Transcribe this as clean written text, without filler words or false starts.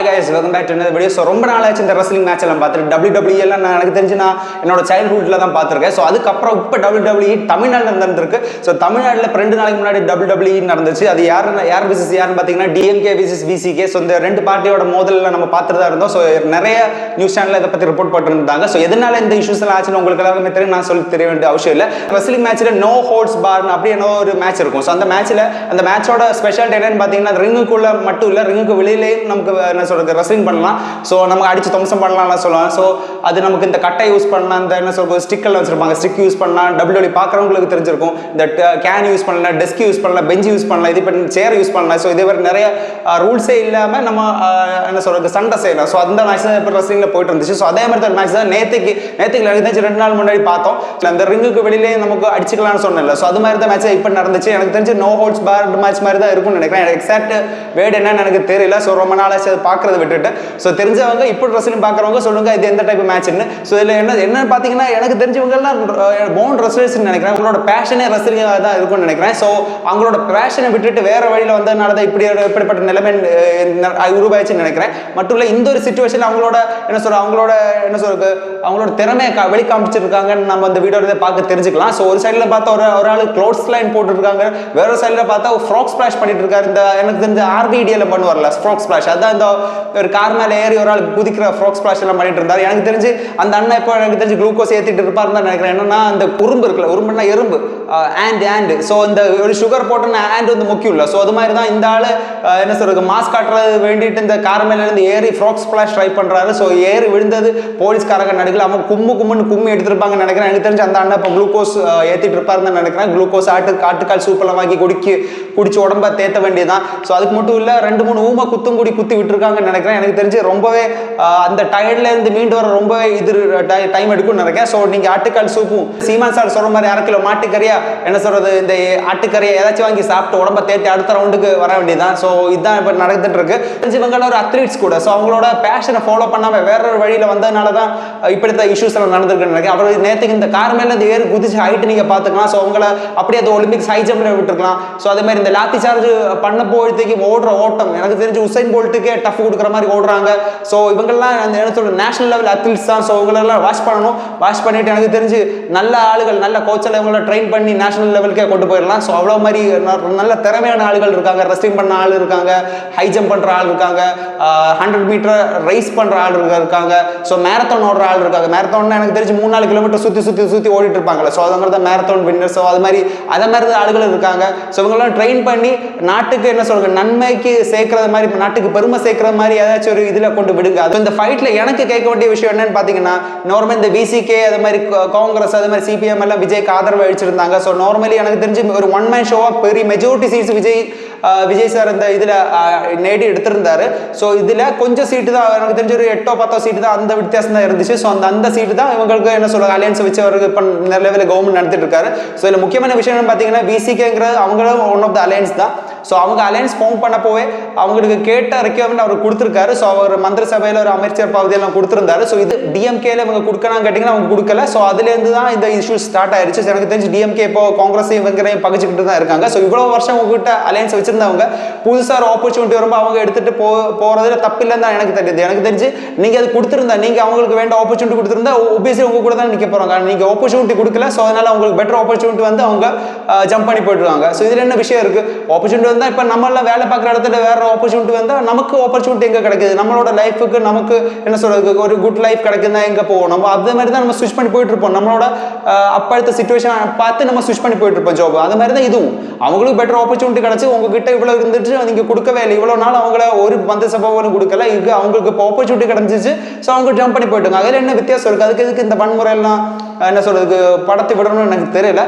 guys, welcome back to another video. So ரொம்ப நாள் ஆச்சு இந்த ரெஸ்லிங் மேட்ச் எல்லாம் பார்த்துட்டு WWE எல்லாம் எனக்கு தெரிஞ்சு நான் என்னோட சைல்ட்ஹுட்ல தான் பார்த்துருக்கேன். ஸோ அதுக்கப்புறம் இப்போ WWE தமிழ்நாட்டில் நடந்துருக்கு. ஸோ தமிழ்நாட்டில் 2 நாளைக்கு முன்னாடி WWE நடந்துச்சு. அது யார் விசஸ் யாருன்னு பார்த்தீங்கன்னா டிஎம்கே விசஸ் விசிகே. ஸோ இந்த ரெண்டு பார்ட்டியோட மோதலில் நம்ம பார்த்துட்டு தான் இருந்தோம். ஸோ நிறைய நியூஸ் சேனல் இதை பற்றி ரிப்போர்ட் பண்ணிருந்தாங்க. ஸோ எதனால இந்த இஷ்யூஸ் எல்லாம் ஆச்சுன்னு உங்களுக்கு எல்லாருமே தெரியும், நான் சொல்லி தெரிய வேண்டிய அவசியம் இல்லை. ரெஸ்லிங் மேட்ச்ல நோ ஹோல்ட்ஸ் பார்னு அப்படி என்ன ஒரு மேட்ச் இருக்கும். ஸோ அந்த மேட்சோட ஸ்பெஷாலிட்டி என்னன்னு பார்த்தீங்கன்னா ரிங்குக்குள்ள மட்டும் இல்லை, ரிங்குக்கு வெளியிலேயும் நமக்கு என்ன சொல்றது ரெஸ்லிங் பண்ணலாம். ஸோ நமக்கு அடிச்சு தம்சம் பண்ணலாம் சொல்லலாம். ஸோ அது நமக்கு இந்த கட்டை யூஸ் பண்ணலாம், இந்த என்ன சொல்றது ஸ்டிக்கெல்லாம் வச்சிருப்பாங்க, ஸ்டிக் யூஸ் பண்ணலாம். WWE பார்க்குறவங்களுக்கு தெரிஞ்சிருக்கும். இந்த கேன் யூஸ் பண்ணலாம், டெஸ்க் யூஸ் பண்ணலாம், பெஞ்ச் யூஸ் பண்ணலாம், இது பண்ணி சேர் யூஸ் பண்ணலாம். ஸோ இதே மாதிரி நிறைய ரூல்ஸே இல்லாமல் நம்ம என்ன சொல்றது சண்டை செய்யலாம். ஸோ அந்த மேட்ச் தான் இப்போ ரெஸ்லிங்கில் போயிட்டு இருந்துச்சு. ஸோ அதே மாதிரி மேட்ச் தான் நேற்றுக்கு எனக்கு 2 நாள் முன்னாடி பார்த்தோம். அந்த ரிங்குக்கு வெளியிலே நமக்கு அடிச்சுக்கலாம்னு சொன்னேன்ல. ஸோ அது மாதிரி தான் மேட்ச் இப்போ நடந்துச்சு. எனக்கு தெரிஞ்சு நோ ஹோல்ட்ஸ் பார் மேட்ச் மாதிரி தான் இருக்கும்னு நினைக்கிறேன். எக்ஸாக்ட் வேர்டு என்னன்னு எனக்கு தெரியல. ஸோ ரொம்ப நாளாச்சு அதை பார்க்கறத விட்டுட்டு. ஸோ தெரிஞ்சவங்க இப்போ ரெஸ்லிங் பார்க்குறவங்க சொல்லுங்க இது எந்த டைப் மேட்ச்னு. ஸோ இதில் என்னன்னு பார்த்தீங்கன்னா எனக்கு தெரிஞ்சவங்கலாம் போன் ரெஸ்லர்ஸ்ன்னு நினைக்கிறேன். அவங்களோட பேஷனே ரெஸ்லிங்காக தான் இருக்கும்னு நினைக்கிறேன். ஸோ அவங்களோட பேஷனை விட்டுட்டு வேற வழியில் வந்ததுனால தான் இப்படிப்பட்ட நிலைமை உருவாயிச்சுன்னு நினைக்கிறேன். மட்டும் இல்லை இந்த ஒரு சிச்சுவேஷன் அவங்களோட திறமையை வெளிக்காமிச்சிருக்காங்கன்னு நம்ம அந்த வீடியோ பார்க்க தெரிஞ்சுக்கலாம். ஸோ ஒரு சைடில் பார்த்தா ஒரு ஆள் க்ளோத்ஸ் லைன் போட்டுருக்காங்க, வேற சைடில் பார்த்தா ஃப்ராக் ஸ்பிளாஷ் பண்ணிட்டு இருக்காரு. இந்த எனக்கு தெரிஞ்ச RVDல பண்ணுவார்ல ஃப்ராக் ஸ்பிளாஷ், அதான் இந்த ஒரு கார் மேலே ஏறி ஒரு ஆள் குதிக்கிற ஃப்ராக் ஸ்பிளாஷ் எல்லாம் பண்ணிட்டு இருந்தார். எனக்கு தெரிஞ்சு அந்த அண்ணன் இப்போ எனக்கு தெரிஞ்சு குளுக்கோஸ் ஏற்றிட்டு இருப்பாருன்னு தான் நினைக்கிறேன். என்னன்னா அந்த உறும்பு இருக்குல்ல, உறும்புனா எறும்பு, ஆண்ட் ஸோ இந்த ஒரு சுகர் போட்டோன்னா ஆண்ட் வந்து முக்கியம் இல்லை. ஸோ அது மாதிரி தான் இந்த ஆள் என்ன சொல்றது மாஸ்க் காட்டுறது வேண்டிட்டு இந்த கார் மேல இருந்து ஏறி ஃப்ராக் ஸ்பிளாஷ் ட்ரை பண்றாரு. ஸோ ஏறி விழுந்தது போலீஸ்காரங்க நடுக்கல, அவங்க கும்மு எடுத்திருப்பாங்கன்னு நினைக்கிறேன். எனக்கு தெரிஞ்சு அந்த அண்ணன் இப்போ குளுக்கோஸ் ஏற்றிட்டு இருப்பாருன்னு நினைக்கிறேன். குளுக்கோஸ் ஆட்டுக்கால் சூப்பெல்லாம் வாங்கி குடிச்சு உடம்ப தேத்த வேண்டியதான். ஸோ அதுக்கு மட்டும் இல்லை 2-3 ஊமை குத்தி விட்டுருக்காங்கன்னு நினைக்கிறேன். எனக்கு தெரிஞ்சு ரொம்பவே அந்த டயர்ட்ல இருந்து மீண்டு வர ரொம்பவே இது டைம் எடுக்கும்னு நினைக்கிறேன். ஸோ நீங்க ஆட்டுக்கால் சூப்பும் சீமான் சார் சொல்ற மாதிரி 1/2 கிலோ மாட்டுக்கறியா என்ன சொல்றது இந்த ஆட்டுக்கறியை ஏதாச்சும் வாங்கி சாப்பிட்டு உடம்ப தேத்தி அடுத்த ரவுண்டுக்கு வர வேண்டியதான். ஸோ இதுதான் இப்போ நடந்துட்டு இருக்கு. இவங்க ஒரு அத்லீட்ஸ் கூட. ஸோ அவங்களோட பேஷனை ஃபாலோ பண்ணாம வேற ஒரு வழியில வந்ததுனால தான் இப்படித்தான் இஷ்யூஸ் எல்லாம் நடந்திருக்குன்னு நினைக்கிறேன். அவர் நேற்றுக்கு இந்த கார் மேல இருந்து ஏறி குதிச்சு ஹைட் நீங்க பாத்துக்கலாம். ஸோ அவங்கள அப்படியே அது ஒலிம்பிக்ஸ் ஹை ஜம்ப்ல விட்டுருக்கலாம். ஸோ அதே மாதிரி இந்த லாத்தி சார்ஜ் பண்ண போயிட்டு ஓடுற ஓட்டம் எனக்கு தெரிஞ்சு உசைன் போல்ட்டுக்கே டஃப் கொடுக்குற மாதிரி ஓடுறாங்க. ஸோ இவங்கெல்லாம் அந்த என்ன சொல்ற நேஷனல் லெவல் அத்லீட்ஸ் தான். ஸோ இவங்களெல்லாம் வாஷ் பண்ணிட்டு எனக்கு தெரிஞ்சு நல்ல ஆளுகள், நல்ல கோச்சல் இவங்கள ட்ரெயின் பண்ணி நேஷனல் லெவலுக்கே கொண்டு போயிடலாம். ஸோ அவ்வளோ மாதிரி நல்ல திறமையான ஆளுகள் இருக்காங்க. ரெஸ்லிங் பண்ண ஆள் இருக்காங்க, ஹை ஜம்ப் பண்ற ஆள் இருக்காங்க, 100 மீட்டர் ரேஸ் பண்ற ஆள் இருக்காங்க. ஸோ மேரத்தான் ஓடுற ஆள் இருக்காங்க. மேரத்தான் எனக்கு தெரிஞ்சு 3-4 கிலோமீட்டர் சுத்தி ஓடிட்டு இருப்பாங்கல்ல. ஸோ அதனால தான் மேரத்தான் வின்னர். ஸோ அது மாதிரி ஆளுகள் இருக்காங்க. ஸோ இவங்கெல்லாம் ட்ரெயின் பண்ணி நாட்டுக்கு என்ன சொல்றது நன்மைக்கு சேர்க்கறது மாதிரி, நாட்டுக்கு பெருமை சேர்க்கிற மாதிரி ஏதாச்சும் ஒரு இதுல கொண்டு விடுங்க. அது இந்த ஃபைட்ல எனக்கு கேட்க வேண்டிய விஷயம் என்னன்னு பாத்தீங்கன்னா, நார்மலி இந்த விசிகே அது மாதிரி காங்கிரஸ் அது மாதிரி CPM எல்லாம் விஜய்க்கு ஆதரவு அளிச்சிருந்தாங்க. ஸோ நார்மலி எனக்கு தெரிஞ்சு ஒரு ஒன் மேன் ஷோவா பெரிய மெஜாரிட்டி சீட்ஸ் விஜய் சார் இந்த இதுல நேடி எடுத்திருந்தாரு. ஸோ இதுல கொஞ்சம் சீட்டு தான் எனக்கு தெரிஞ்ச ஒரு 8-10 சீட்டு தான், அந்த வித்தியாசம் தான் இருந்துச்சு. ஸோ அந்த சீட்டு தான் இவங்களுக்கு என்ன சொல்ற அலையன்ஸ் வச்சு அவருக்கு இப்போ லெவலில் கவர்மெண்ட் நடத்திட்டு இருக்காரு. ஸோ இதுல முக்கியமான விஷயம் என்னன்னு பாத்தீங்கன்னா விசிகேங்கிறது அவங்களும் ஒன் ஆஃப் த அலையன்ஸ் தான். ஸோ அவங்க அலையன்ஸ் ஃபார்ம் பண்ண போவே அவங்களுக்கு கேட்ட ரெக்யர்மெண்ட் அவர் கொடுத்துருக்காரு. ஸோ அவர் மந்திரி சபையில் ஒரு அமைச்சர் பகுதியெல்லாம் கொடுத்துருந்தாரு. ஸோ இது டிஎம்கேல இவங்க கொடுக்கணும் கேட்டிங்கன்னா அவங்க கொடுக்கல. ஸோ அதுலேருந்து தான் இந்த இஷ்யூ ஸ்டார்ட் ஆயிருச்சு. எனக்கு தெரிஞ்சு டிஎம்கே இப்போ காங்கிரஸ் இவங்கரையும் பகிச்சுக்கிட்டு தான் இருக்காங்க. ஸோ இவ்வளோ வருஷம் உங்ககிட்ட அலையன்ஸ் வச்சிருந்தவங்க புதுசாக ஒரு ஆப்பர்ச்சுனிட்டி வரும்போது அவங்க எடுத்துட்டு போறதுல தப்பில்லைன்னு தான் எனக்கு தெரியுது. எனக்கு தெரிஞ்சு நீங்க அது கொடுத்துருந்தா, நீங்க அவங்களுக்கு வேண்ட ஆப்பர்ச்சுனிட்டி கொடுத்துருந்தா ஒபியஸ்லி உங்க கூட தான் நிற்க போறாங்க. நீங்க ஆப்பர்ச்சுனிட்டி கொடுக்கல. ஸோ அதனால அவங்களுக்கு பெட்டர் ஆப்பர்ச்சுனிட்டி வந்து அவங்க ஜம்ப் பண்ணி போயிடுவாங்க. ஸோ இதுல என்ன விஷயம் இருக்கு, ஆப்பர்ச்சுனிட்டி வந்தா இப்போ நம்ம எல்லாம் வேலை பார்க்குற இடத்துல வேற ஆப்பர்ச்சுனிட்டி வந்தா நமக்கு ஆப்பர்ச்சுனிட்டி எங்க கிடைக்குது, நம்மளோட லைஃபுக்கு நமக்கு என்ன சொல்றது ஒரு குட் லைஃப் கிடைக்குதுன்னா எங்க போவோம். நம்ம அதே மாதிரி தான் நம்ம ஸ்விட்ச் பண்ணி போயிட்டு இருப்போம். நம்மளோட அப்பழுத்த சிச்சுவேஷன் பார்த்து நம்ம ஸ்விட்ச் பண்ணி போயிட்டு இருப்போம் ஜாப். அது மாதிரி தான் இதுவும் அவங்களுக்கு பெட்டர் ஆப்பர்ச்சுனிட்டி கிடைச்சு உங்ககிட்ட இவ்வளவு இருந்துட்டு நீங்க கொடுக்கவே இல்லை. இவ்வளவு நாள் அவங்கள ஒரு மந்திரி சபாவும் கொடுக்கல, இது அவங்களுக்கு இப்போ ஆப்பர்ச்சுனிட்டி கிடைச்சிச்சு. ஸோ அவங்க ஜம்ப் பண்ணி போயிட்டாங்க. அதுல என்ன வித்தியாசம் இருக்கு? அதுக்கு இந்த வன்முறை எல்லாம் என்ன சொல்றதுக்கு படத்தை விடணும்னு எனக்கு தெரியல.